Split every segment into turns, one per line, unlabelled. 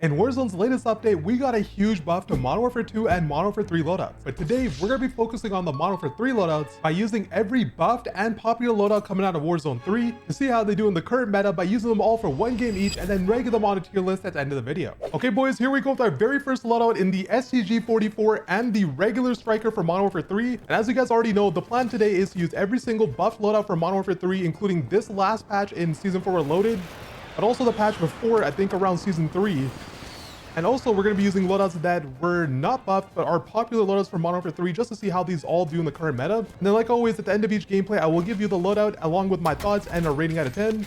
In Warzone's latest update, we got a huge buff to Modern Warfare 2 and Modern Warfare 3 loadouts. But today, we're going to be focusing on the Modern Warfare 3 loadouts by using every buffed and popular loadout coming out of Warzone 3 to see how they do in the current meta by using them all for one game each and then ranking them on a tier list at the end of the video. Okay boys, here we go with our very first loadout in the STG44 and the regular Striker for Modern Warfare 3. And as you guys already know, the plan today is to use every single buffed loadout for Modern Warfare 3, including this last patch in Season 4 Reloaded, but also the patch before, I think around Season 3. And also, we're going to be using loadouts that were not buffed, but are popular loadouts for Modern Warfare 3, just to see how these all do in the current meta. And then, like always, at the end of each gameplay, I will give you the loadout along with my thoughts and a rating out of 10,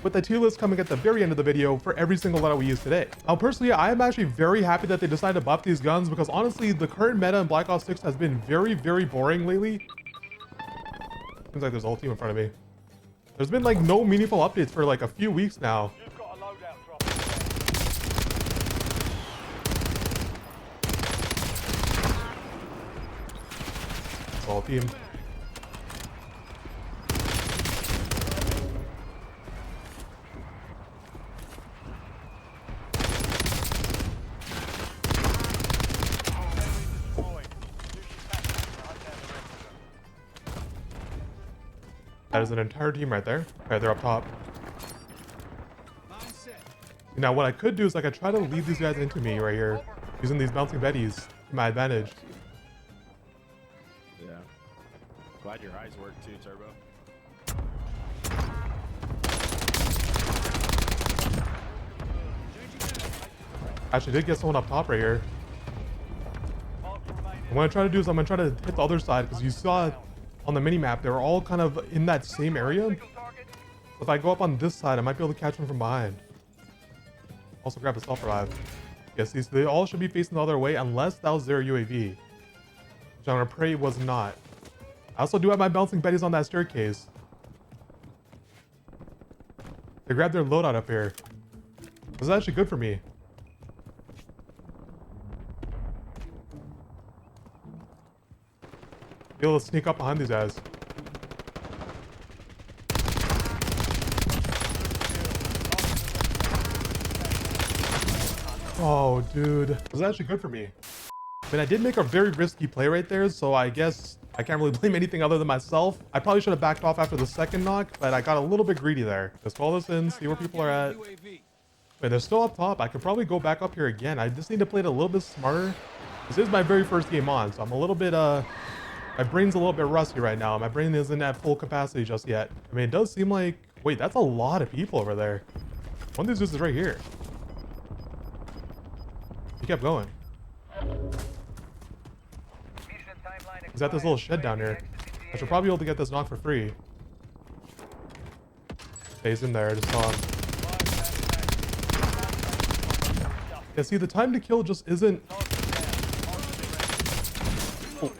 with the tier list coming at the very end of the video for every single loadout we use today. Now, personally, I am actually very happy that they decided to buff these guns, because honestly, the current meta in Black Ops 6 has been very, very boring lately. Seems like there's a whole team in front of me. There's been like no meaningful updates for like a few weeks now. All team. That is an entire team right there. Right, they're up top. Now what I could do is I could try to lead these guys into me right here, using these bouncing betties to my advantage.
Glad your eyes work too, Turbo.
Actually did get someone up top right here. What I'm gonna try to do is I'm gonna try to hit the other side, because you saw on the mini map they were all kind of in that same area. If I go up on this side, I might be able to catch one from behind. Also grab a self-revive. Yes, these they all should be facing the other way unless that was their UAV, which I'm gonna pray was not. I also do have my bouncing betties on that staircase. They grabbed their loadout up here. This is actually good for me. Be able to sneak up behind these guys. Oh, dude. This is actually good for me. I mean, I did make a very risky play right there, so I guess I can't really blame anything other than myself. I probably should have backed off after the second knock, but I got a little bit greedy there. Let's call this in, see where people are at. Wait, they're still up top. I could probably go back up here again. I just need to play it a little bit smarter. This is my very first game on, so I'm a little bit, my brain's a little bit rusty right now. My brain isn't at full capacity just yet. I mean, it does seem like, wait, that's a lot of people over there. One of these dudes is right here. He kept going. He's at this little shed down here. I should probably be able to get this knock for free. Okay, he's in there. I just saw him. Yeah, see, the time to kill just isn't... Oh.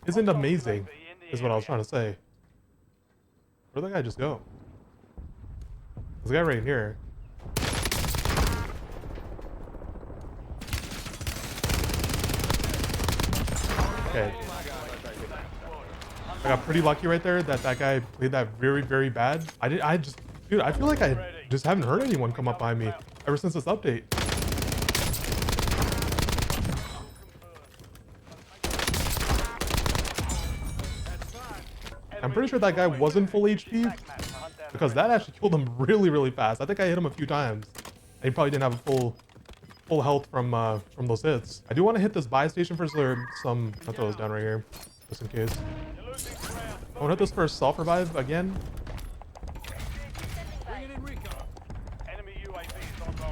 Isn't amazing, is what I was trying to say. Where'd that guy just go? There's a guy right here. Okay. I got pretty lucky right there that that guy played that very, very bad. Dude, I feel like I just haven't heard anyone come up behind me ever since this update. I'm pretty sure that guy wasn't full HP, because that actually killed him really, really fast. I think I hit him a few times, and he probably didn't have a full health from those hits. I do want to hit this buy station first. I'll throw this down right here, just in case. I want to hit this first self-revive again.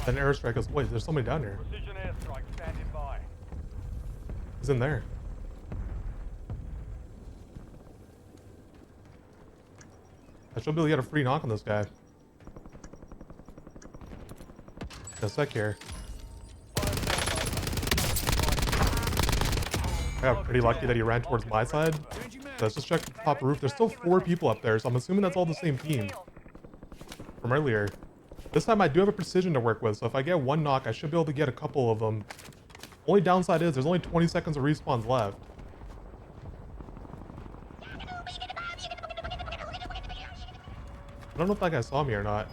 Then airstrike us. Wait, there's somebody down here. He's in there. I should be able to get a free knock on this guy. In a sec here. I got pretty lucky that he ran towards my side. Let's just check the top roof. There's still 4 people up there, so I'm assuming that's all the same team from earlier. This time I do have a precision to work with, so if I get one knock, I should be able to get a couple of them. Only downside is there's only 20 seconds of respawns left. I don't know if that guy saw me or not.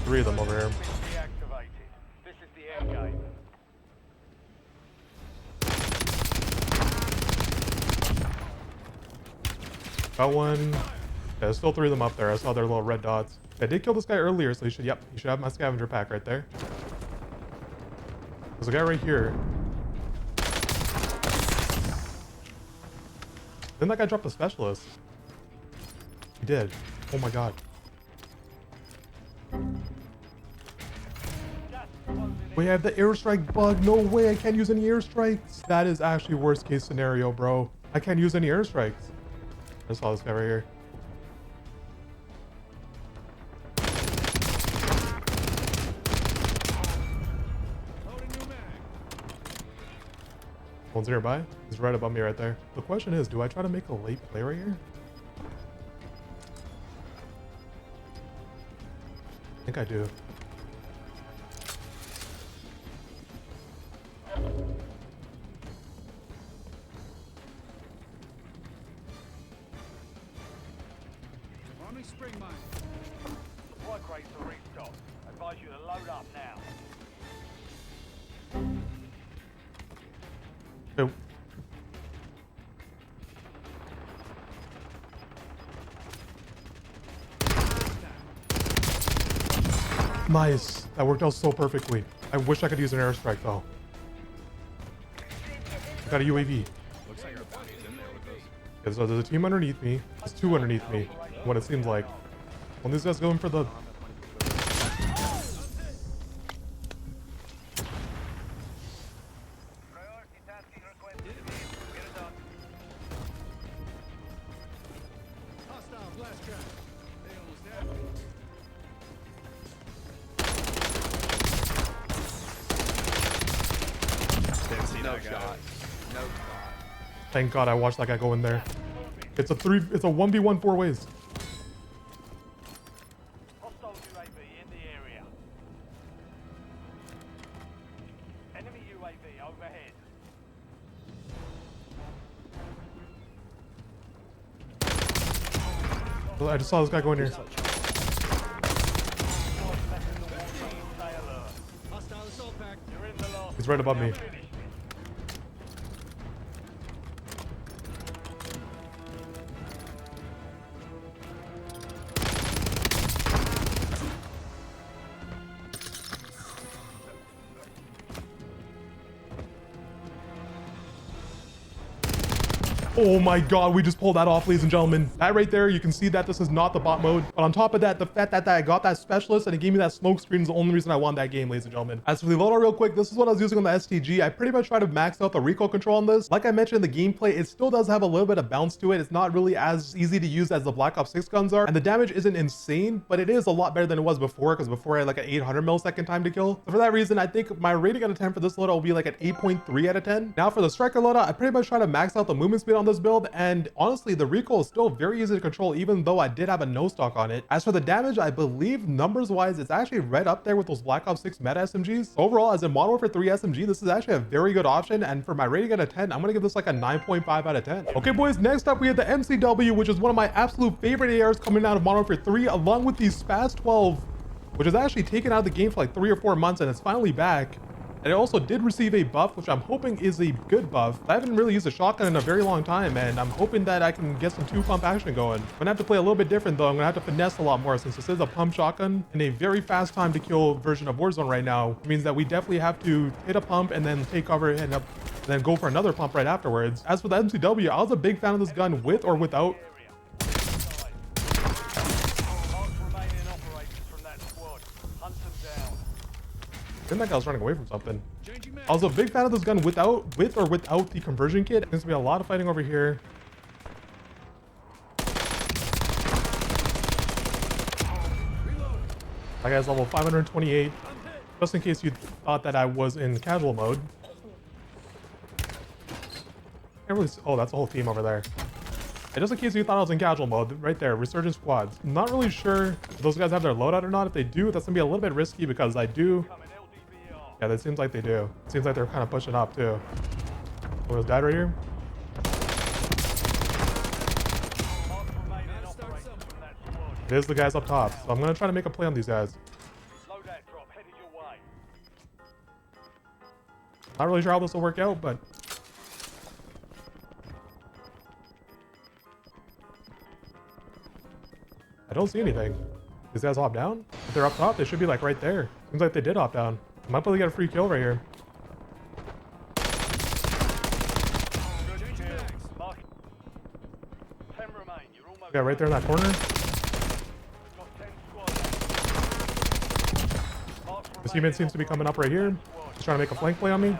Three of them over here.
This is the end game.
Got one. Yeah, there's still three of them up there. I saw their little red dots. I did kill this guy earlier, so you should, yep, you should have my scavenger pack right there. There's a guy right here. Then that guy dropped a specialist. He did. Oh my god. We have the airstrike bug. No way, I can't use any airstrikes. That is actually worst case scenario, bro. I can't use any airstrikes. I saw this guy right here. One's nearby. He's right above me right there. The question is, do I try to make a late play right here? I think I do.
Spring mine. Supply crates are restocked. Advise you to load up now.
Oh. Nice. That worked out so perfectly. I wish I could use an airstrike though. I got a UAV.
Looks like our bounty's in there with us.
Yeah, so there's a team underneath me. There's two underneath me. What it seems like. When these guys going for the...
Didn't see
No
that guy.
shot. No shot.
Thank God I watched that guy go in there. It's a 1v1 4 ways.
Hostile UAV in the area. Enemy UAV overhead.
I just saw this guy go in here.
Stay alert.
Hostile assault pack.
You're in the last.
He's right above me.
Finished.
Oh my God, we just pulled that off, ladies and gentlemen. That right there, you can see that this is not the bot mode. But on top of that, the fact that I got that specialist and it gave me that smoke screen is the only reason I won that game, ladies and gentlemen. As for the loadout real quick, this is what I was using on the STG. I pretty much tried to max out the recoil control on this. Like I mentioned in the gameplay, it still does have a little bit of bounce to it. It's not really as easy to use as the Black Ops 6 guns are. And the damage isn't insane, but it is a lot better than it was before, because before I had like an 800 millisecond time to kill. So for that reason, I think my rating out of 10 for this loadout will be like an 8.3 out of 10. Now for the Striker loadout, I pretty much try to max out the movement speed on this build, and honestly, the recoil is still very easy to control, even though I did have a no stock on it. As for the damage, I believe numbers wise, it's actually right up there with those Black Ops 6 meta SMGs. Overall, as a Modern Warfare 3 SMG, this is actually a very good option. And for my rating out of 10, I'm gonna give this like a 9.5 out of 10. Okay, boys, next up we have the MCW, which is one of my absolute favorite ARs coming out of Modern Warfare 3, along with the SPAS-12, which is actually taken out of the game for like 3 or 4 months, and it's finally back. And it also did receive a buff, which I'm hoping is a good buff. I haven't really used a shotgun in a very long time, and I'm hoping that I can get some 2-pump action going. I'm gonna have to play a little bit different though. I'm gonna have to finesse a lot more, since this is a pump shotgun in a very fast time to kill version of Warzone right now. Which means that we definitely have to hit a pump and then take cover and then go for another pump right afterwards. As for the MCW, I was a big fan of this gun with or without.
Last remaining operators from that squad. Hunt them down.
I think that guy was running away from something. I was a big fan of this gun with or without the conversion kit. There's gonna be a lot of fighting over here. That guy's level 528. Just in case you thought that I was in casual mode. Can't really see, oh, that's a whole team over there. And just in case you thought I was in casual mode, right there, Resurgence Squads. I'm not really sure if those guys have their loadout or not. If they do, that's gonna be a little bit risky, because I do
Coming LDBR.
Yeah, that seems like they do. Seems like they're kind of pushing up too. Oh, was dead right here?
Marks remain in operation from that squad.
It is the guys up top. So I'm gonna try to make a play on these guys.
Loadout drop headed your way.
Not really sure how this will work out, but I don't see anything. These guys hop down? If they're up top, they should be like right there. Seems like they did hop down. I might be able to get a free kill right here.
Good kill. Mark. 10 remain. You're almost
Yeah, right there in that corner.
got 10 squads. Marks
This
remain
human
in
seems to be coming up right
operation
here.
from that squad.
He's trying to make a flank play on me. I'm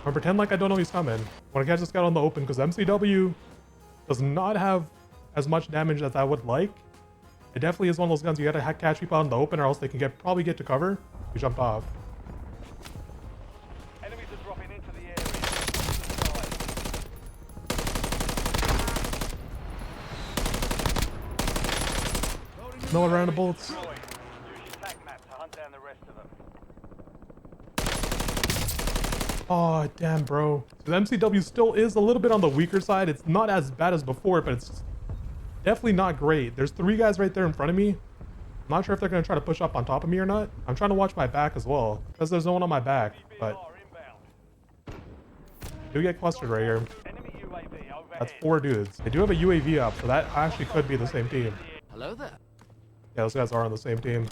gonna pretend like I don't know he's coming. I want to catch this guy on the open because MCW does not have as much damage as I would like. It definitely is one of those guns you gotta catch people out in the open or else they can probably get to cover. You jumped off.
Enemies are dropping into the area.
No one ran the bullets.
Use your TAQ map to hunt down the rest of them.
Oh, damn, bro. The MCW still is a little bit on the weaker side. It's not as bad as before, but it's definitely not great. There's 3 guys right there in front of me. I'm not sure if they're going to try to push up on top of me or not. I'm trying to watch my back as well, because there's no one on my back, but
BBR inbound.
I do get clustered right here.
Enemy UAV overhead.
That's 4 dudes. They do have a UAV up, so that actually could be the same team.
Hello there.
Yeah, those guys are on the same team.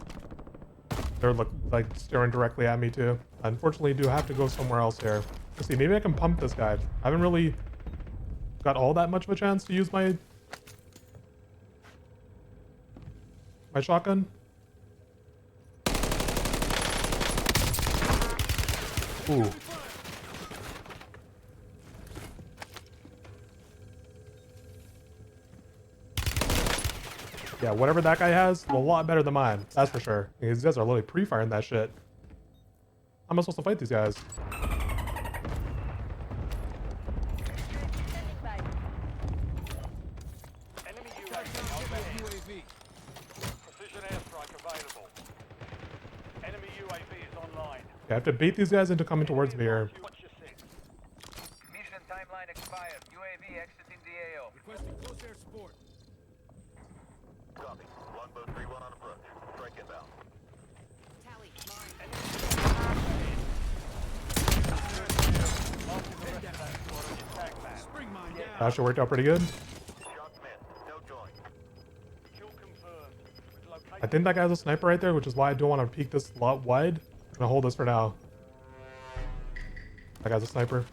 They're like staring directly at me too. Unfortunately, do have to go somewhere else here. Let's see, maybe I can pump this guy. I haven't really got all that much of a chance to use my shotgun. Ooh. Yeah, whatever that guy has, a lot better than mine. That's for sure. These guys are literally pre-firing that shit. How am I supposed to fight these guys?
Enemy UAV overhead. Precision airstrike available. Enemy UAV is online.
Okay, I have to bait these guys into coming towards me here.
Watch your six.
Mission timeline expired. UAV exiting the AO.
Requesting close air support.
Copy. Longbow 3-1 on approach. Strike inbound.
Spring mine down.
That actually worked out pretty good.
Shots missed. No join.
Kill confirmed. We've located
I think that guy's a sniper right there, which is why I don't want to peek this lot wide. I'm gonna hold this for now. That guy's a sniper.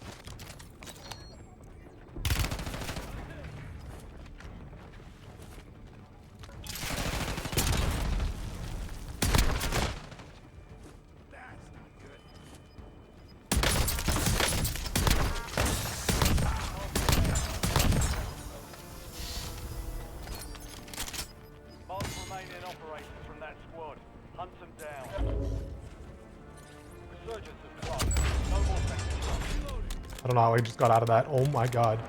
marks remain in operation from that squad. Hunt them down. Resurgence has dropped. No more second shots.
I don't know how I just got out of that. Oh my god.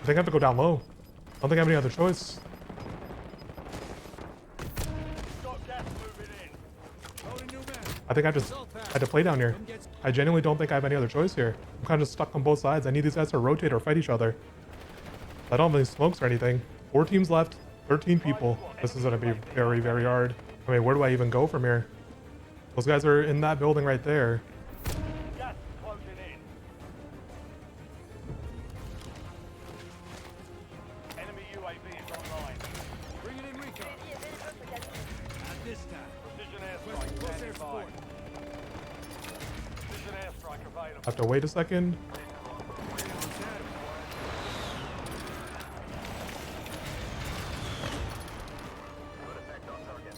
I think I have to go down low. I don't think I have any other choice.
Got gas moving in.
Loading new man.
I think I just had to play down here. I genuinely don't think I have any other choice here. I'm kind of stuck on both sides. I need these guys to rotate or fight each other. I don't have any smokes or anything. 4 teams left, 13 people. This is going to be very, very hard. I mean, where do I even go from here? Those guys are in that building right there.
Gas is closing in. Enemy UAV is online.
Bring it in recon. Not this time.
Precision
Requesting
airstrike
close air
standing by.
support.
Precision airstrike available.
I have to wait a second.
Good effect on target.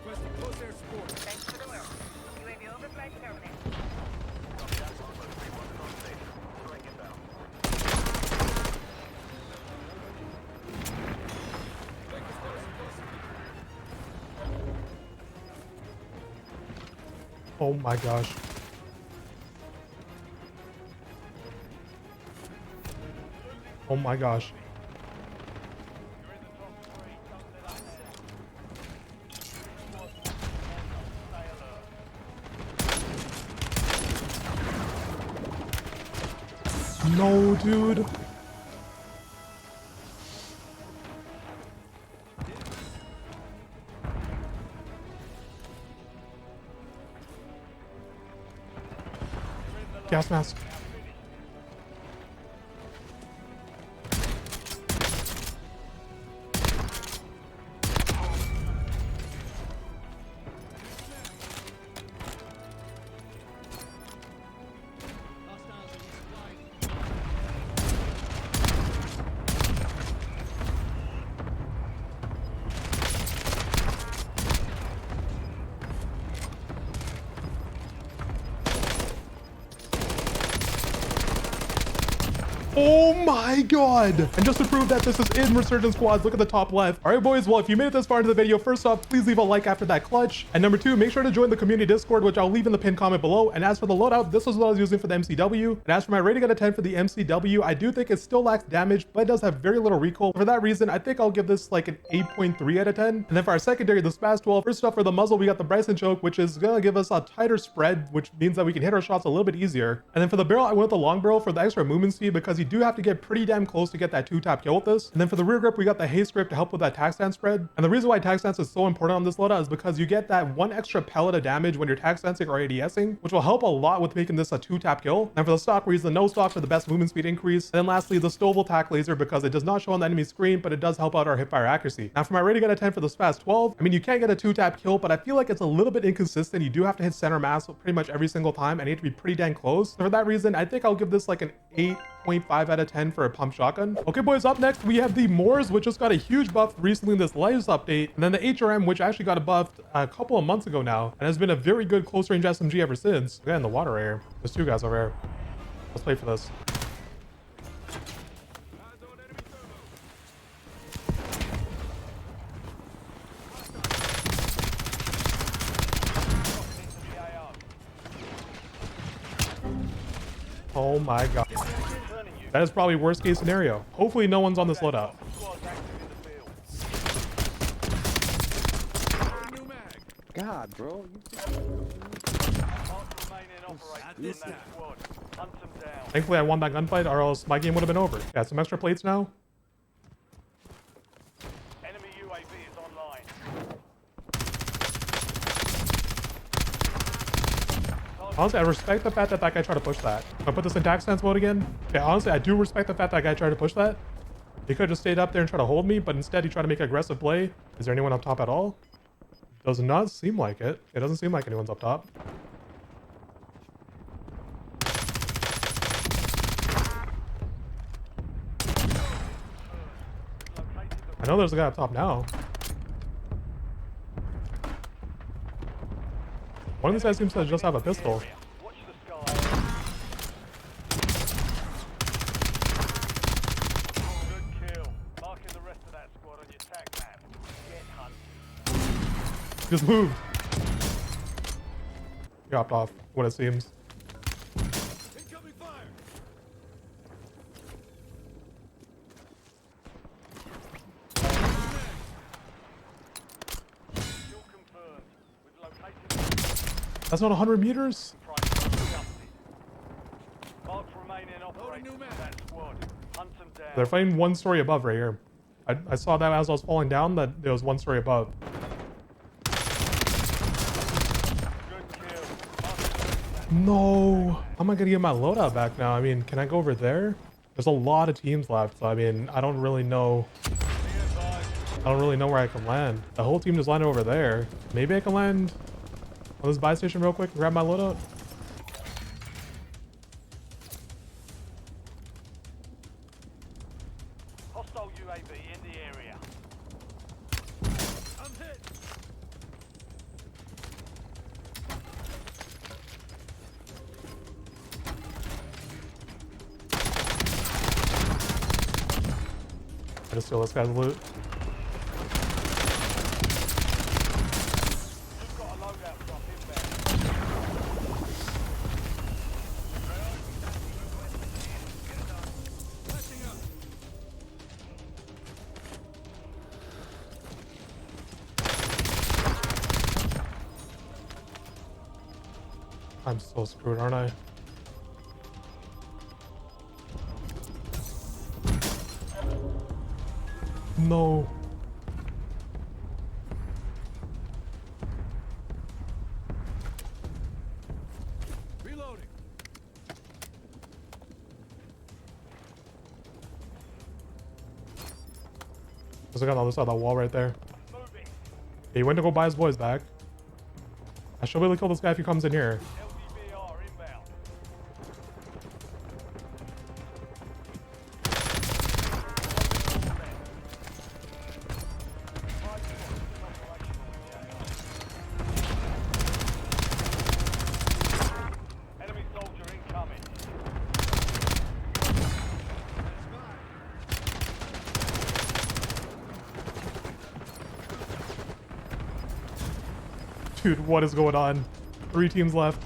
Requesting close air support.
Thanks for the work. UAV overflight terminated.
Longbow 3-1 is on station. Strike inbound.
Oh my gosh. Oh my gosh.
You're in the top three. Don't let up now. Stay alert.
No, dude. Gas mask. Oh my god! And just to prove that this is in Resurgence Squads, look at the top left. All right, boys, well, if you made it this far into the video, first off, please leave a like after that clutch. And number two, make sure to join the community Discord, which I'll leave in the pinned comment below. And as for the loadout, this was what I was using for the MCW. And as for my rating out of 10 for the MCW, I do think it still lacks damage, but it does have very little recoil. For that reason, I think I'll give this like an 8.3 out of 10. And then for our secondary, the SPAS-12, first off, for the muzzle, we got the Bryson choke, which is gonna give us a tighter spread, which means that we can hit our shots a little bit easier. And then for the barrel, I went with the long barrel for the extra movement speed, because you do have to get pretty damn close to get that 2-tap kill with this. And then for the rear grip, we got the haste grip to help with that tac stance spread. And the reason why tac stance is so important on this loadout is because you get that one extra pellet of damage when you're tac stancing or ADSing, which will help a lot with making this a 2-tap kill. And for the stock, we use the no stock for the best movement speed increase. And then lastly, the Stovall tac laser, because it does not show on the enemy screen, but it does help out our hipfire accuracy. Now for my rating out of 10 for the SPAS-12, I mean, you can't get a 2-tap kill, but I feel like it's a little bit inconsistent. You do have to hit center mass pretty much every single time, and you have to be pretty dang close. So for that reason, I think I'll give this like an 8.5 out of 10 for a pump shotgun. Okay, boys, up next we have the Moors, which just got a huge buff recently in this latest update, and then the HRM, which actually got a buffed a couple of months ago now, and has been a very good close range SMG ever since. Again, the water right here. There's two guys over here. Let's play for this. Oh my god. That is probably worst case scenario. Hopefully no one's on this loadout.
God, bro.
Thankfully I won that gunfight, or else my game would have been over. Got some extra plates now.
Enemy UAV is online.
Honestly, I respect the fact that that guy tried to push that. If I put this in tac stance mode again, okay, honestly, I do respect the fact that guy tried to push that. He could have just stayed up there and tried to hold me, but instead he tried to make an aggressive play. Is there anyone up top at all? Does not seem like it. It doesn't seem like anyone's up top. I know there's a guy up top now. One of these guys seems to just have a pistol.
Watch the sky. Good kill. Marking the rest of that squad on your tac map. Get hunted.
Just moved. Dropped off, what it seems.
Incoming fire.
Kill confirmed. We've located
That's not 100 meters?
Marks remaining operating in that squad. Hunt them down.
They're fighting one story above right here. I saw that as I was falling down, that there was one story above.
Good kill.
No. How am I gonna get my loadout back now? I mean, can I go over there? There's a lot of teams left, so I mean, I don't really know. I don't really know where I can land. The whole team just landed over there. Maybe I can land on this buy station real quick and grab my loadout.
Hostile UAV in the area.
I'm hit.
I just steal this guy's loot.
You've got a loadout drop inbound.
Flashing up.
I'm so screwed, aren't I? No.
Reloading.
There's a guy on the other side of that wall right there.
Moving.
He went to go buy his boys back. I should be able to kill this guy if he comes in here.
LDBR inbound. Enemy soldier incoming.
Dude, what is going on? 3 teams left.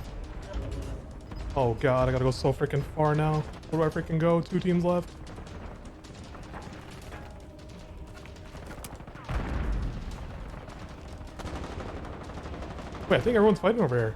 Oh god, I gotta go so freaking far now. Where do I freaking go? 2 teams left. Wait, I think everyone's fighting over here.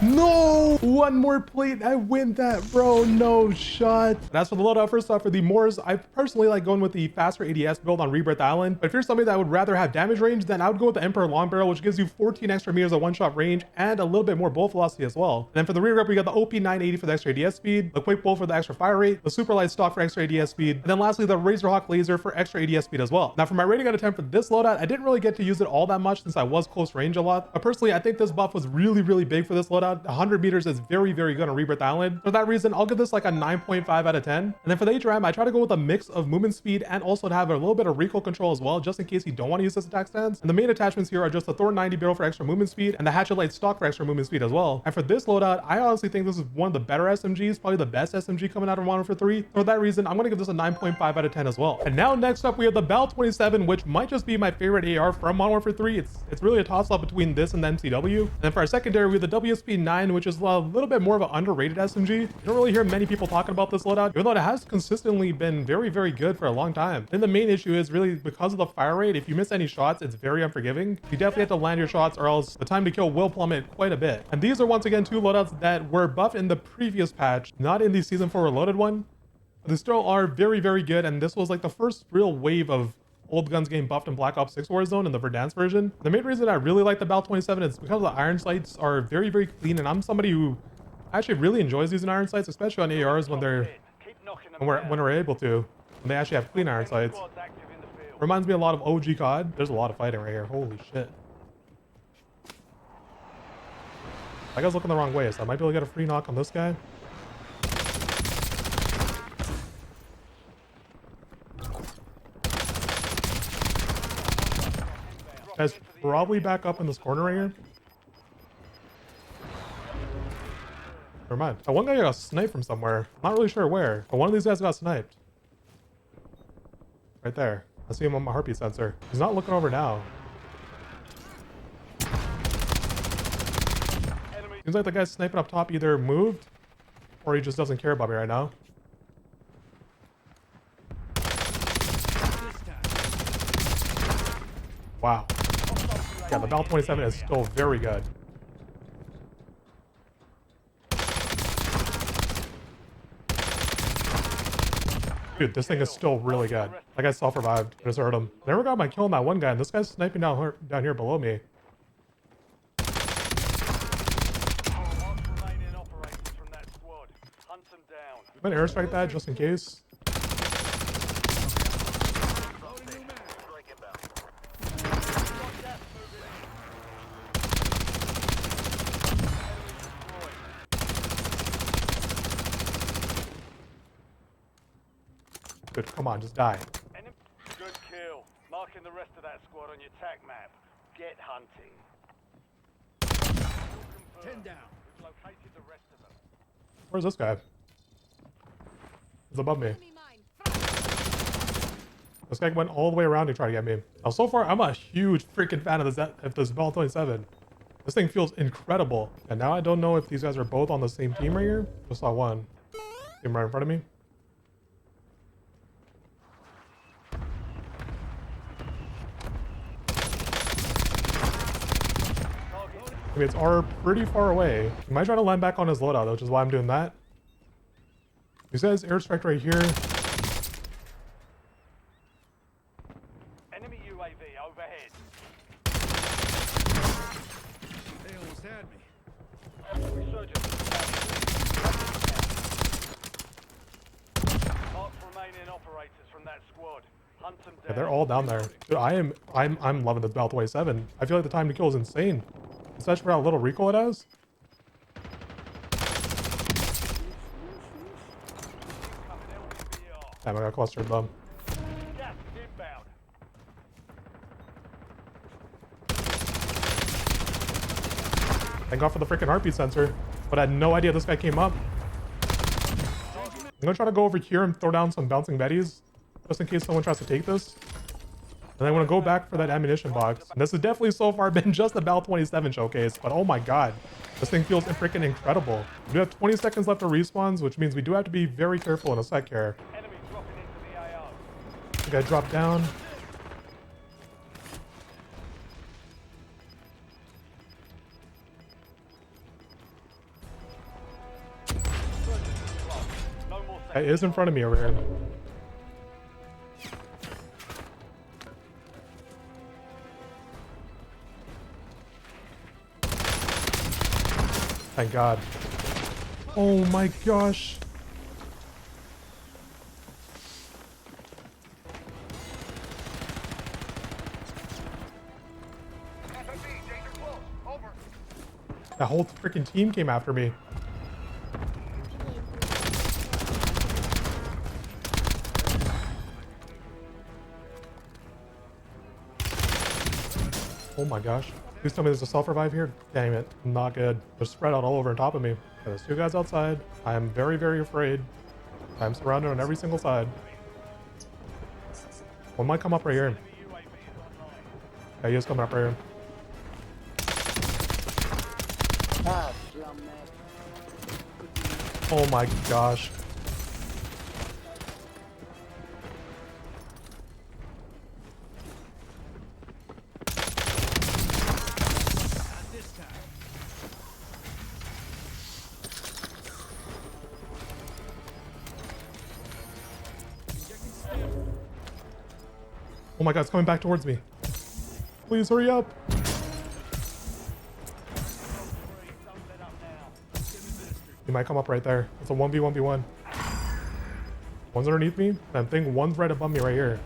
No! One more plate. I win that, bro. No shot. And as for the loadout, first off, for the Moors, I personally like going with the faster ADS build on Rebirth Island. But if you're somebody that would rather have damage range, then I would go with the Emperor Long Barrel, which gives you 14 extra meters of one-shot range and a little bit more bullet velocity as well. And then for the rear grip, we got the OP980 for the extra ADS speed, the Quick Bolt for the extra fire rate, the Super Light Stock for extra ADS speed, and then lastly, the Razorhawk Laser for extra ADS speed as well. Now for my rating out of 10 for this loadout, I didn't really get to use it all that much since I was close range a lot. But personally, I think this buff was really big for this loadout. 100 meters is very good on Rebirth Island. For that reason, I'll give this like a 9.5 out of 10. And then for the HRM, I try to go with a mix of movement speed and also to have a little bit of recoil control as well, just in case you don't want to use this attack stance. And the main attachments here are just the Thor 90 barrel for extra movement speed and the Hatchet Light stock for extra movement speed as well. And for this loadout, I honestly think this is one of the better SMGs, probably the best SMG coming out of Modern Warfare 3. For that reason, I'm going to give this a 9.5 out of 10 as well. And now next up, we have the BAL-27, which might just be my favorite AR from Modern Warfare 3. It's really a toss-up between this and the MCW. And then for our secondary, we have the WSP-9, which is a little bit more of an underrated SMG. You don't really hear many people talking about this loadout, even though it has consistently been very good for a long time. Then the main issue is really because of the fire rate. If you miss any shots, it's very unforgiving. You definitely have to land your shots or else the time to kill will plummet quite a bit. And these are once again 2 loadouts that were buffed in the previous patch, not in the Season 4 Reloaded one. But they still are very good, and this was like the first real wave of old guns getting buffed in Black Ops 6 Warzone in the Verdansk version. The main reason I really like the BAL-27 is because the iron sights are very clean, and I'm somebody who actually really enjoys using iron sights, especially on ARs when we're able to, when they actually have clean iron sights. Reminds me a lot of OG COD. There's a lot of fighting right here. Holy shit. That guy's looking the wrong way, so I might be able to get a free knock on this guy. Guy's probably back up in this corner right here. Never mind. One guy got sniped from somewhere. I'm not really sure where, but one of these guys got sniped. Right there. I see him on my heartbeat sensor. He's not looking over now. Seems like the guy sniping up top either moved or he just doesn't care about me right now. Wow. Yeah, the BAL-27 is still very good. Dude, this thing is still really good. That guy self-revived. I just heard him. I never got my kill on that one guy, and this guy's sniping down here below me. I'm gonna airstrike that just in case. Good, come on, just die.
Good kill. Marking the rest of that squad on your TAQ map. Get hunting.
10 down.
We've located the rest of them.
Where's this guy? He's above me. This guy went all the way around to try to get me. Now, so far, I'm a huge freaking fan of this BAL-27. This thing feels incredible. And now I don't know if these guys are both on the same team right here. Just saw one. him right in front of me. Its are pretty far away. He might try to land back on his loadout, which is why I'm doing that. He says airstrike right here.
Enemy UAV overhead.
They almost had me.
Resurgence. Mark remaining operators from that squad. Hunt them
Yeah,
down.
they're all down there. Dude, I'm loving this BAL-27. I feel like the time to kill is insane. Especially for how little recoil it has. Damn, I got clustered bum.
Gas inbound.
Thank God for the freaking heartbeat sensor. But I had no idea this guy came up. I'm gonna try to go over here and throw down some bouncing betties. Just in case someone tries to take this. And I want to go back for that ammunition box. And this has definitely so far been just the BAL-27 showcase, but oh my god. This thing feels freaking incredible. We do have 20 seconds left of respawns, which means we do have to be very careful in a sec here.
Enemy dropping into the AO.
The guy dropped down.
No more
Guy is in front of me over here. Thank God. Oh my gosh.
FMB, danger close. Over.
That whole freaking team came after me. Oh my gosh. Please tell me there's a self-revive here. Dang it. Not good. They're spread out all over on top of me. There's two guys outside. I am very, very afraid. I'm surrounded on every single side. One might come up right here. Yeah, he is coming up right here. Oh my gosh. Oh my god, it's coming back towards me. Please hurry up. He might come up right there. It's a 1v1v1. One's underneath me. I think one's right above me right here.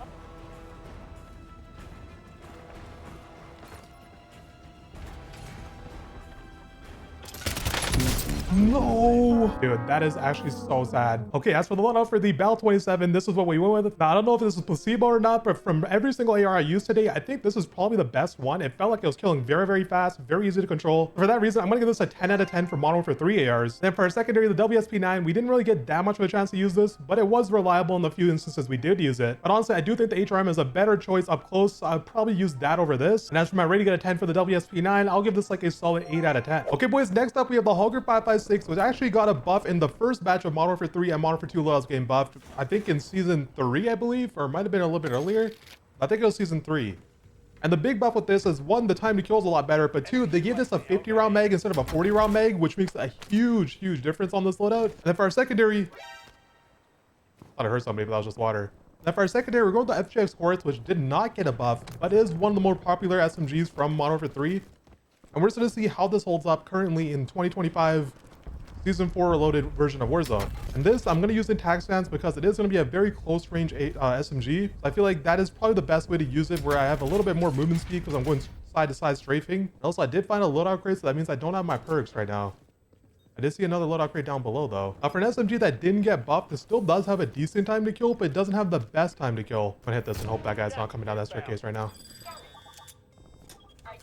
No! Dude, that is actually so sad. Okay, as for the loadout for the BAL-27, this is what we went with. Now, I don't know if this is placebo or not, but from every single AR I used today, I think this is probably the best one. It felt like it was killing very, very fast, very easy to control. For that reason, I'm gonna give this a 10 out of 10 for Modern Warfare 3 ARs. Then for our secondary, the WSP-9, we didn't really get that much of a chance to use this, but it was reliable in the few instances we did use it. But honestly, I do think the HRM is a better choice up close, so I'd probably use that over this. And as for my rating at a 10 for the WSP-9, I'll give this like a solid 8 out of 10. Okay, boys, next up we have the Holger 556, which actually got a buff in the first batch of Modern Warfare 3 and Modern Warfare 2 loadouts getting buffed. I think in season 3, I believe, or it might have been a little bit earlier. I think it was season 3. And the big buff with this is, one, the time to kill is a lot better, but two, they gave this a 50 round mag instead of a 40 round mag, which makes a huge, huge difference on this loadout. And then for our secondary, thought I heard somebody, but that was just water. Then for our secondary, we're going to FJX Horus, which did not get a buff, but is one of the more popular SMGs from Modern Warfare 3. And we're just going to see how this holds up currently in 2025 Season 4 Reloaded version of Warzone. And this, I'm going to use in TAQ stance because it is going to be a very close range SMG. So I feel like that is probably the best way to use it, where I have a little bit more movement speed because I'm going side to side strafing. And also, I did find a loadout crate, so that means I don't have my perks right now. I did see another loadout crate down below though. For an SMG that didn't get buffed, it still does have a decent time to kill, but it doesn't have the best time to kill. I'm gonna hit this and hope that guy's not coming down that staircase right now.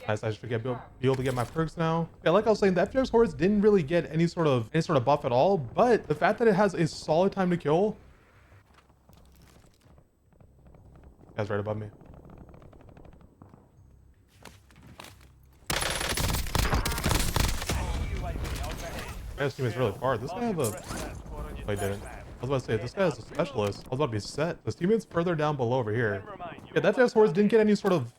Nice, I should be able to get my perks now. Yeah, like I was saying, the FJX Horus didn't really get any sort of buff at all, but the fact that it has a solid time to kill. That's right above me. This team is really far. This guy have a... Oh, he didn't. I was about to say, this guy is a specialist. I was about to be set. This teammate's further down below over here. Yeah, that FJX Horus didn't get any sort of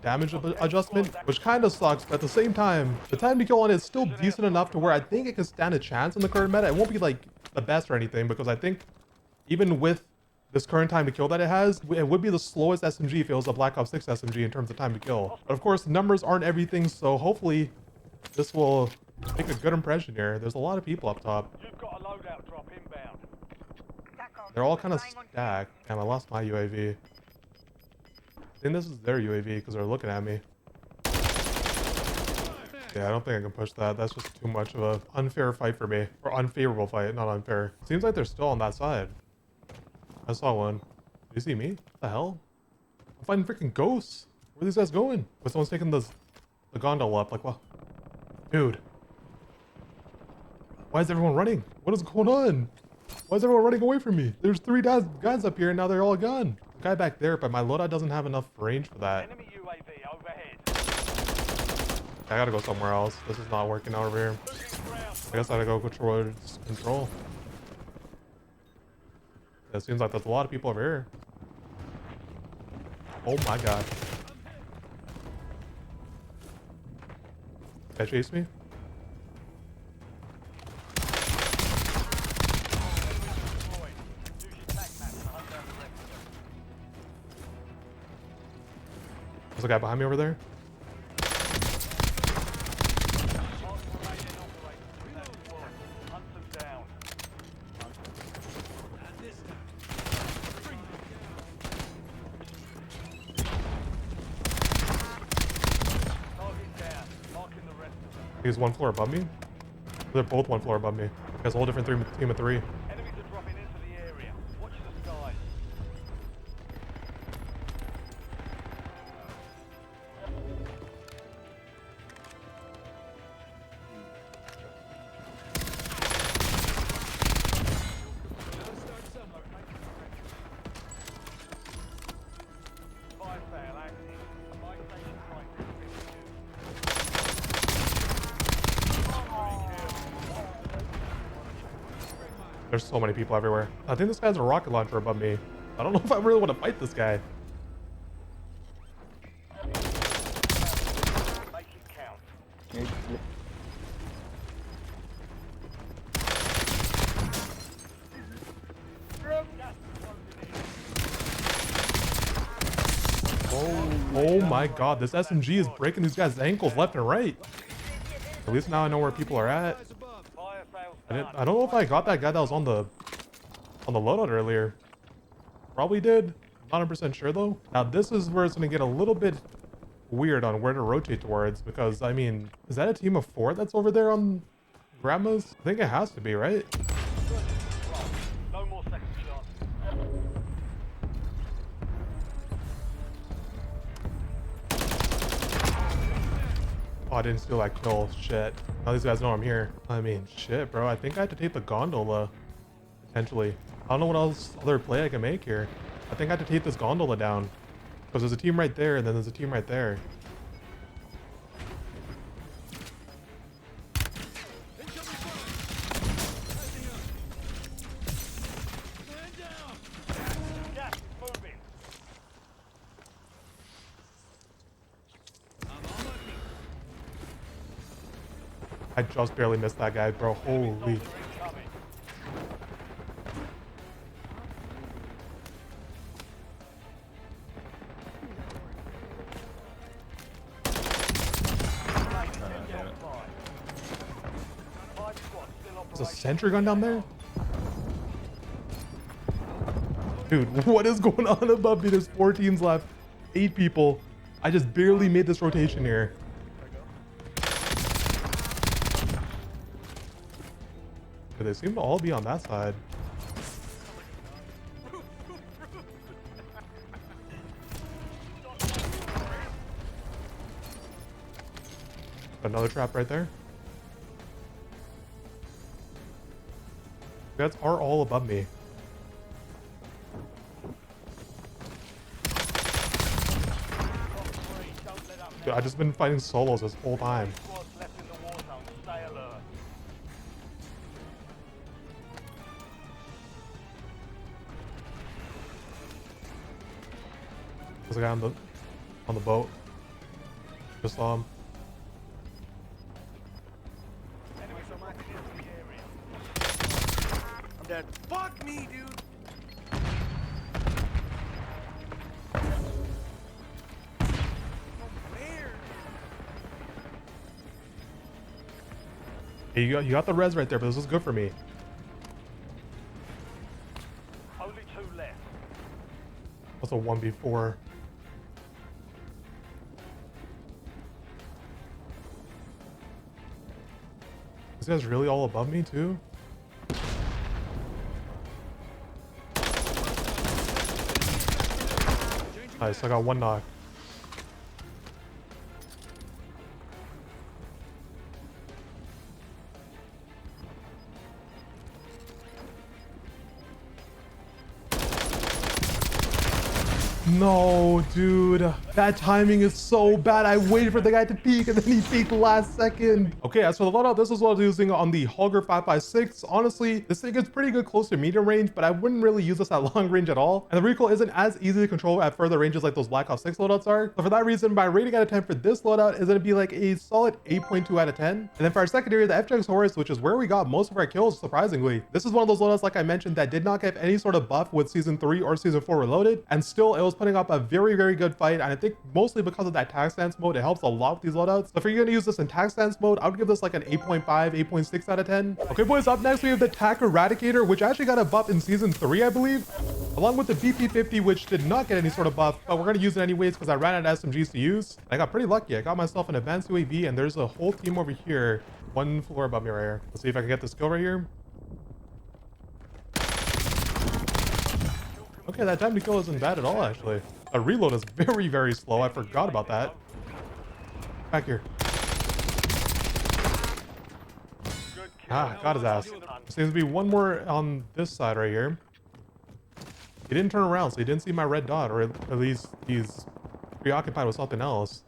damage adjustment, which kind of sucks. But at the same time, the time to kill on it is still decent enough to where I think it can stand a chance in the current meta. It won't be like the best or anything, because I think even with this current time to kill that it has, it would be the slowest SMG if it was a Black Ops 6 SMG in terms of time to kill. But of course, numbers aren't everything, so hopefully this will make a good impression here. There's a lot of people up top.
You've got a loadout drop inbound.
They're all kind of stacked. Damn, I lost my UAV. I think this is their UAV because they're looking at me. Yeah, I don't think I can push that. That's just too much of an unfair fight for me. Or unfavorable fight, not unfair. Seems like they're still on that side. I saw one. Did you see me? What the hell? I'm fighting freaking ghosts. Where are these guys going? But someone's taking the gondola up. Like, what? Dude. Why is everyone running? What is going on? Why is everyone running away from me? There's 3 guys up here and now they're all gone. The guy back there, but my loadout doesn't have enough range for that.
Enemy UAV overhead.
I gotta go somewhere else. This is not working out over here. I guess I gotta go control. It seems like there's a lot of people over here. Oh my god. Guy chase me? There's a guy behind me over there. He's 1 floor above me. They're both 1 floor above me. Guys, a whole different team of 3.
Enemies are dropping into the area. Watch the skies. Fire sale active. Fire station strike.
There's so many people everywhere. I think this guy's a rocket launcher above me. I don't know if I really want to fight this guy.
Make it count.
Oh my god, this SMG is breaking these guys' ankles left and right. At least now I know where people are at.
Fire sale
I don't know if I got that guy that was on the loadout earlier. Probably did. Not 100% sure though. Now this is where it's going to get a little bit weird on where to rotate towards, because I mean, is that a team of 4 that's over there on Grandma's? I think it has to be, right?
No more second chance.
Oh, I didn't steal that kill. Shit. Now these guys know I'm here. I mean, shit, bro. I think I have to take the gondola. Potentially. I don't know what other play I can make here. I think I have to take this gondola down. Because there's a team right there, and then there's a team right there.
Gas is moving.
I just barely missed that guy, bro. Holy.
Incoming.
There's a sentry gun down there? Dude, what is going on above me? There's 4 teams left. 8 people. I just barely made this rotation here. But they seem to all be on that side. Another trap right there. Guys are all above me. Dude, I've just been fighting solos this whole time.
Squads left in the war zone. Stay alert.
There's a guy on the boat. Just saw him.
Enemies are marking into the area.
I'm dead. Fuck me, dude. Where?
Hey, you got the res right there, but this is good for me.
Only 2 left.
That's a 1v4. This guy's really all above me too? Nice, I got 1 knock. No, dude. That timing is so bad. I waited for the guy to peek and then he peeked last second. Okay, as for the loadout, this is what I was using on the Holger 5.56. Honestly, this thing is pretty good close to medium range, but I wouldn't really use this at long range at all. And the recoil isn't as easy to control at further ranges like those Black Ops 6 loadouts are. So for that reason, my rating out of 10 for this loadout is going to be like a solid 8.2 out of 10. And then for our secondary, the FJX Horus, which is where we got most of our kills, surprisingly. This is one of those loadouts, like I mentioned, that did not get any sort of buff with Season 3 or Season 4 Reloaded. And still, it was putting up a very, very good fight. And I think mostly because of that TAQ stance mode, it helps a lot with these loadouts. So if you're going to use this in TAQ stance mode, I would give this like an 8.5, 8.6 out of 10. Okay, boys, up next we have the TAQ Eradicator, which actually got a buff in Season 3, I believe, along with the BP50, which did not get any sort of buff, but we're going to use it anyways because I ran out of SMGs to use. I got pretty lucky. I got myself an advanced UAV, and there's a whole team over here, 1 floor above me right here. Let's see if I can get this kill right here. Okay, that time to kill isn't bad at all, actually. The reload is very, very slow. I forgot about that. Back here. Ah, got his ass. Seems to be 1 more on this side right here. He didn't turn around, so he didn't see my red dot, or at least he's preoccupied with something else.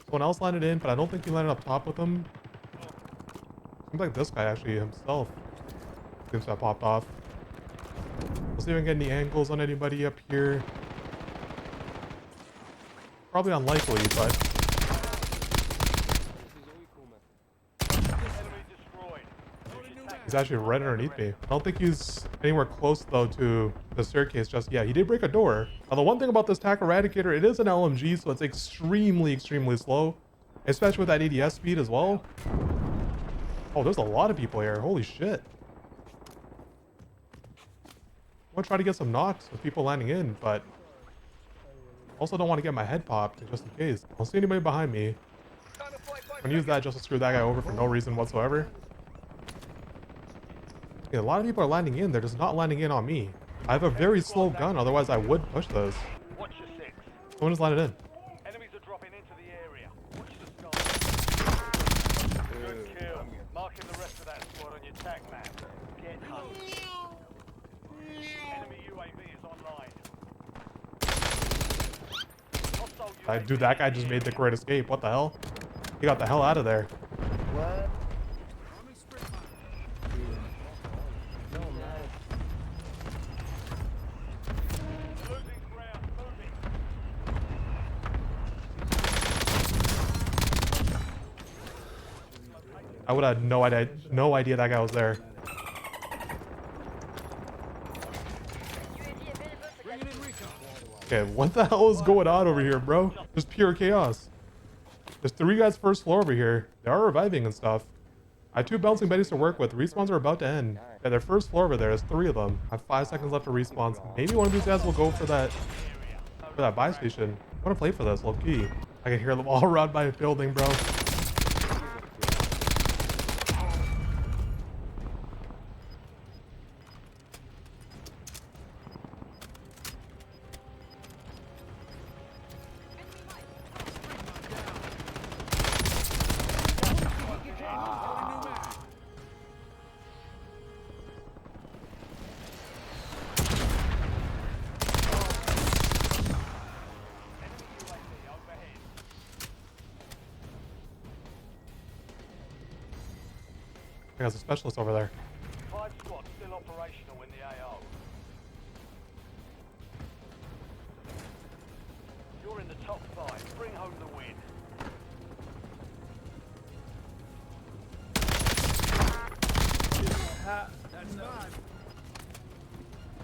Someone else landed in, but I don't think he landed up top with him. Seems like this guy actually himself seems to have popped off. Let's see if I can get any angles on anybody up here. Probably unlikely, but he's actually right underneath me. I don't think he's anywhere close though to the staircase just yet. He did break a door. Now the one thing about this TAQ Eradicator, it is an LMG, so it's extremely, extremely slow, especially with that ADS speed as well. Oh, there's a lot of people here. Holy shit. I'm gonna try to get some knocks with people landing in, but also don't want to get my head popped just in case. I don't see anybody behind me. I'm gonna use that just to screw that guy over for no reason whatsoever. Yeah, a lot of people are landing in. They're just not landing in on me. I have a very slow gun, otherwise I would push those.
Watch your 6.
Someone just landed in.
Enemies are dropping into the area. Watch the sky. Good kill. Marking the rest of that squad on your tag map. Get hunted. Enemy UAV is online. Hostile
Dude, that guy just made the great escape. What the hell? He got the hell out of there.
What?
Losing ground. Moving.
I would have no idea that guy was there. Okay, what the hell is going on over here, bro? Just pure chaos. There's 3 guys first floor over here. They are reviving and stuff. I have 2 bouncing betties to work with. Respawns are about to end. Yeah, their first floor over there is 3 of them. I have 5 seconds left for respawns. Maybe one of these guys will go for that buy station. I want to play for this, low key. I can hear them all run by a building, bro. There's a specialist over there.
5 squads still operational in the AO.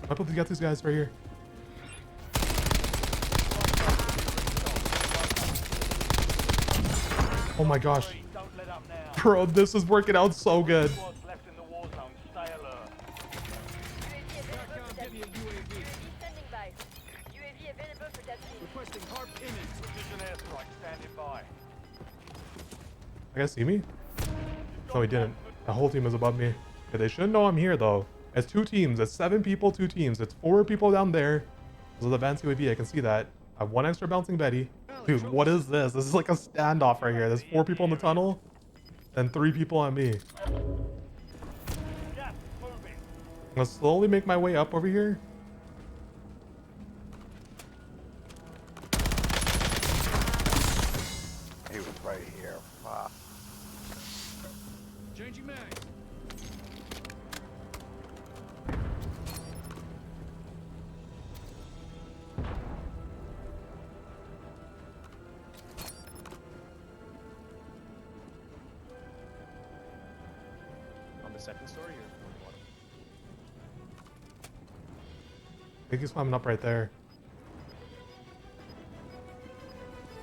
I'm able to get these guys right here. Oh my gosh.
Don't let up now.
Bro, this is working out so good.
Squads left in the war zone. Stay alert.
UAV standing by. UAV available for that team.
Requesting harp image.
Precision airstrike standing by.
You guys see me? No, he didn't. The whole team is above me. Okay, they shouldn't know I'm here though. It's 2 teams. It's 7 people, 2 teams. It's 4 people down there. This is the advanced UAV. I can see that. I have 1 extra bouncing Betty. Dude, what is this? This is like a standoff right here. There's 4 people in the tunnel, and 3 people on me.
Gas moving.
I'm gonna slowly make my way up over here.
He was right here. Fuck.
Changing mag.
On the second story or one?
I think he's climbing up right there.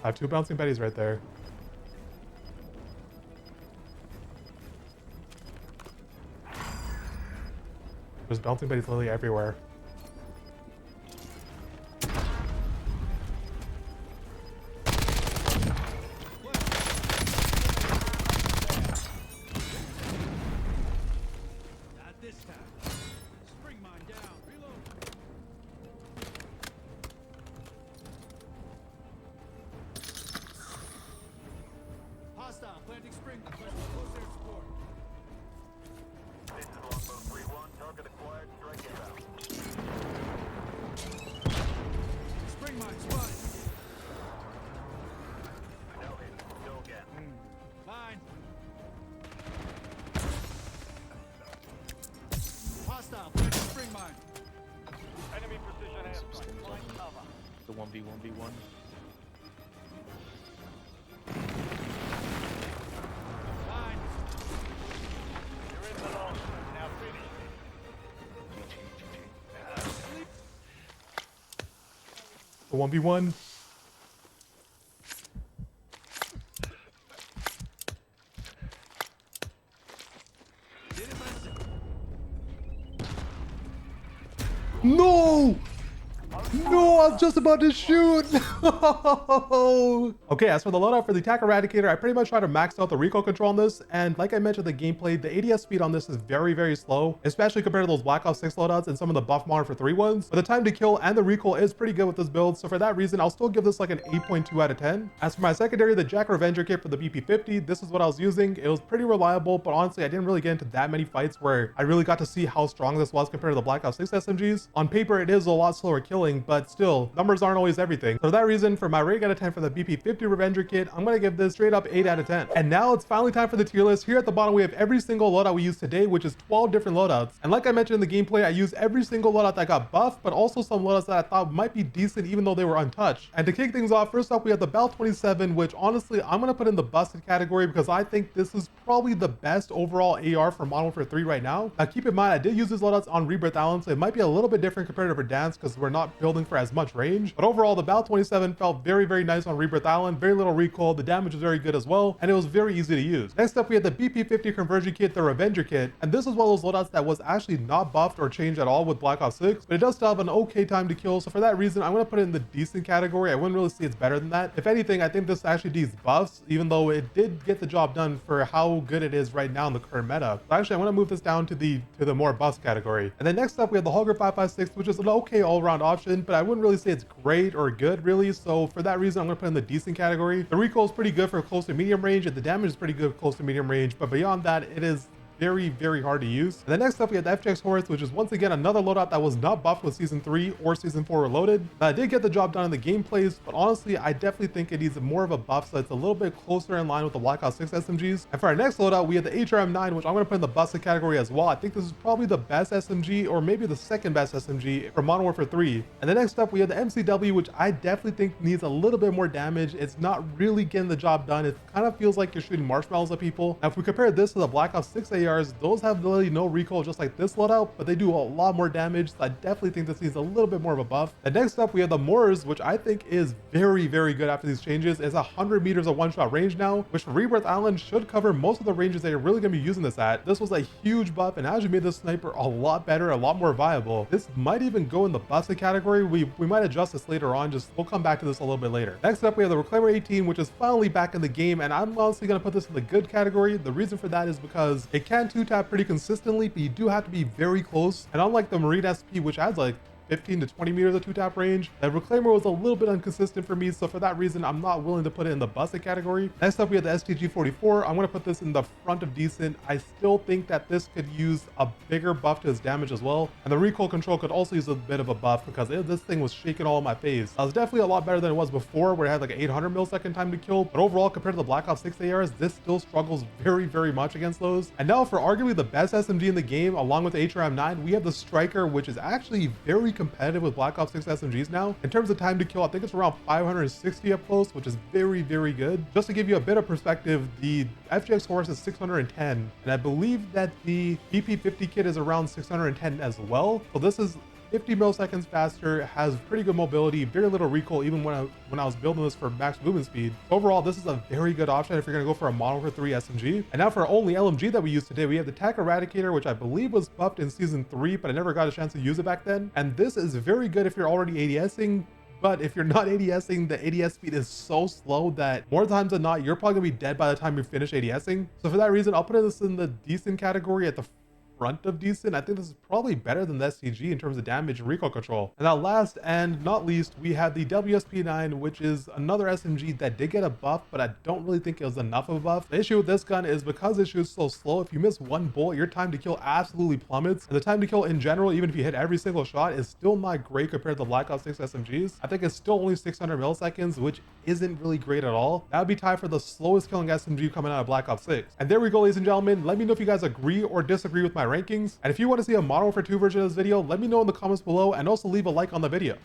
I have 2 bouncing Bettys right there. There's bouncing Bettys literally everywhere.
Not this time. Spring mine down. Reload. Hostile planting spring. Requesting close air support.
This is Longbow 3-1. Target acquired. Strike inbound.
Spring mine spotted.
No hit. Go again.
Mine. Hostile planting spring mine.
Enemy precision airstrike. Find cover.
The 1v1v1.
Mine.
You're in the long. Now finish.
The 1v1.
Did it myself.
No! No, I was just about to shoot. Okay, as for the loadout for the TAQ Eradicator, I pretty much try to max out the recoil control on this. And like I mentioned in the gameplay, the ADS speed on this is very, very slow, especially compared to those Black Ops 6 loadouts and some of the buff Modern Warfare 3 ones. But the time to kill and the recoil is pretty good with this build. So for that reason, I'll still give this like an 8.2 out of 10. As for my secondary, the TAQ Revenger kit for the BP50, this is what I was using. It was pretty reliable, but honestly, I didn't really get into that many fights where I really got to see how strong this was compared to the Black Ops 6 SMGs. On paper, it is a lot slower killing, but still, numbers aren't always everything. So for that reason, for my rating out of 10 for the BP50 Revenger kit, I'm gonna give this straight up 8 out of 10. And now it's finally time for the tier list. Here at the bottom, we have every single loadout we use today, which is 12 different loadouts. And like I mentioned in the gameplay, I used every single loadout that got buffed, but also some loadouts that I thought might be decent even though they were untouched. And to kick things off, first up, we have the BAL-27, which honestly, I'm gonna put in the busted category because I think this is probably the best overall AR for Modern Warfare 3 right now. Now keep in mind, I did use these loadouts on Rebirth Island, so it might be a little bit different compared to Verdansk because we're not building for as much range. But overall, the BAL-27 felt very, very nice on Rebirth Island, very little recoil, the damage was very good as well, and it was very easy to use. Next up, we had the BP50 conversion kit, the Revenger kit, and this is one of those loadouts that was actually not buffed or changed at all with Black Ops 6, but it does still have an okay time to kill, so for that reason, I'm going to put it in the decent category. I wouldn't really say it's better than that. If anything, I think this actually needs buffs, even though it did get the job done for how good it is right now in the current meta. So actually, I want to move this down to the more buffs category. And then next up, we have the Holger 5.56, which is an okay all-around option, but I wouldn't really say it's great or good really, so for that reason, I'm going to put it in the decent category. The recoil is pretty good for close to medium range, and the damage is pretty good close to medium range, but beyond that, it is very, very hard to use. And then next up, we have the FJX Horus, which is once again another loadout that was not buffed with Season 3 or Season 4 Reloaded. Now, I did get the job done in the gameplays, but honestly, I definitely think it needs more of a buff so it's a little bit closer in line with the Black Ops 6 SMGs. And for our next loadout, we have the HRM9, which I'm going to put in the busted category as well. I think this is probably the best SMG, or maybe the second best SMG for Modern Warfare 3. And then next up, we have the MCW, which I definitely think needs a little bit more damage. It's not really getting the job done. It kind of feels like you're shooting marshmallows at people. Now, if we compare this to the Black Ops 6 AR, ARs, those have really no recoil just like this loadout, but they do a lot more damage, so I definitely think this needs a little bit more of a buff. And next up, we have the Mortars, which I think is very, very good after these changes. It's 100 meters of one-shot range now, which for Rebirth Island should cover most of the ranges that you're really going to be using this at. This was a huge buff and actually made this sniper a lot better, a lot more viable. This might even go in the busted category. We might adjust this later on, we'll come back to this a little bit later. Next up, we have the Reclaimer 18, which is finally back in the game, and I'm honestly going to put this in the good category. The reason for that is because it can two-tap pretty consistently, but you do have to be very close. And unlike the Marine SP, which adds like 15 to 20 meters of two-tap range, the Reclaimer was a little bit inconsistent for me, so for that reason, I'm not willing to put it in the busted category. Next up, we have the STG44. I'm going to put this in the front of decent. I still think that this could use a bigger buff to its damage as well, and the recoil control could also use a bit of a buff because this thing was shaking all in my face. It was definitely a lot better than it was before, where it had like an 800 millisecond time to kill, but overall, compared to the Black Ops 6 ARs, this still struggles very, very much against those. And now for arguably the best SMG in the game, along with the HRM9, we have the Striker, which is actually very competitive with Black Ops 6 SMGs now. In terms of time to kill, I think it's around 560 up close, which is very, very good. Just to give you a bit of perspective, the FJX Horus is 610, and I believe that the BP50 kit is around 610 as well. So this is 50 milliseconds faster, has pretty good mobility, very little recoil even when I was building this for max movement speed. Overall, this is a very good option if you're going to go for a Model Warfare 3 SMG. And now for our only LMG that we use today, we have the TAQ Eradicator, which I believe was buffed in Season 3, but I never got a chance to use it back then. And this is very good if you're already ADSing, but if you're not ADSing, the ADS speed is so slow that more times than not, you're probably going to be dead by the time you finish ADSing. So for that reason, I'll put this in the decent category at the front of decent. I think this is probably better than the STG in terms of damage and recoil control. And now last and not least, we have the WSP-9, which is another SMG that did get a buff, but I don't really think it was enough of a buff. The issue with this gun is because it shoots so slow, if you miss one bullet, your time to kill absolutely plummets. And the time to kill in general, even if you hit every single shot, is still not great compared to the Black Ops 6 SMGs. I think it's still only 600 milliseconds, which isn't really great at all. That would be tied for the slowest killing SMG coming out of Black Ops 6. And there we go, ladies and gentlemen. Let me know if you guys agree or disagree with my rankings. And if you want to see a Model Warfare 2 version of this video, let me know in the comments below, and also leave a like on the video.